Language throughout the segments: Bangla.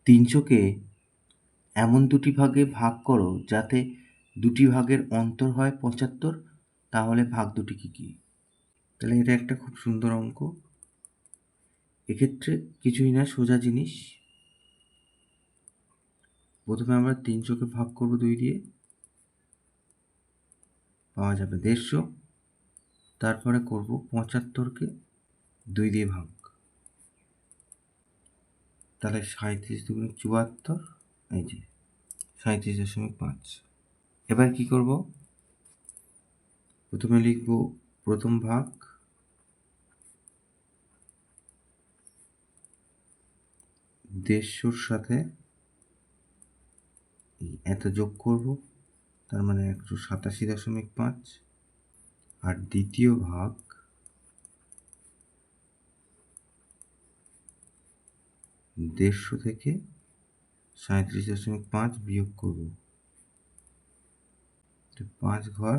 300কে এমন দুটি ভাগে ভাগ করো যাতে দুটি ভাগের অন্তর হয় 75, তাহলে ভাগ দুটি কী কী? তাহলে এটা একটা খুব সুন্দর অঙ্ক। এক্ষেত্রে কিছুই না, সোজা জিনিস। প্রথমে আমরা 300কে ভাগ করবো 2 দিয়ে, পাওয়া যাবে 150। তারপরে করব 75কে 2 দিয়ে ভাগ, তাহলে 37 দুগুণে 74, এই যে 37.5। এবার কি করব? প্রথমে লিখব প্রথম ভাগ, দেড়শোর সাথে এত যোগ করব, তার মানে 187.5। আর দ্বিতীয় ভাগ দেড়শো থেকে 37.5 বিয়োগ করব। 5 ঘর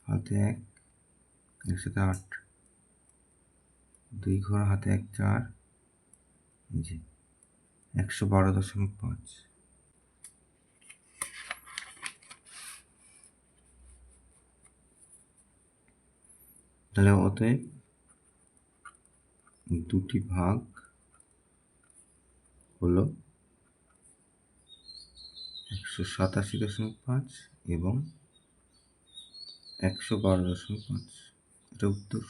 হাতে 1, একসাথে 8, 2 ঘর হাতে 1 4, এই যে 112.5। তাহলে অতএব দুটি ভাগ হলো 187.5 এবং 112.5। এটা উত্তর।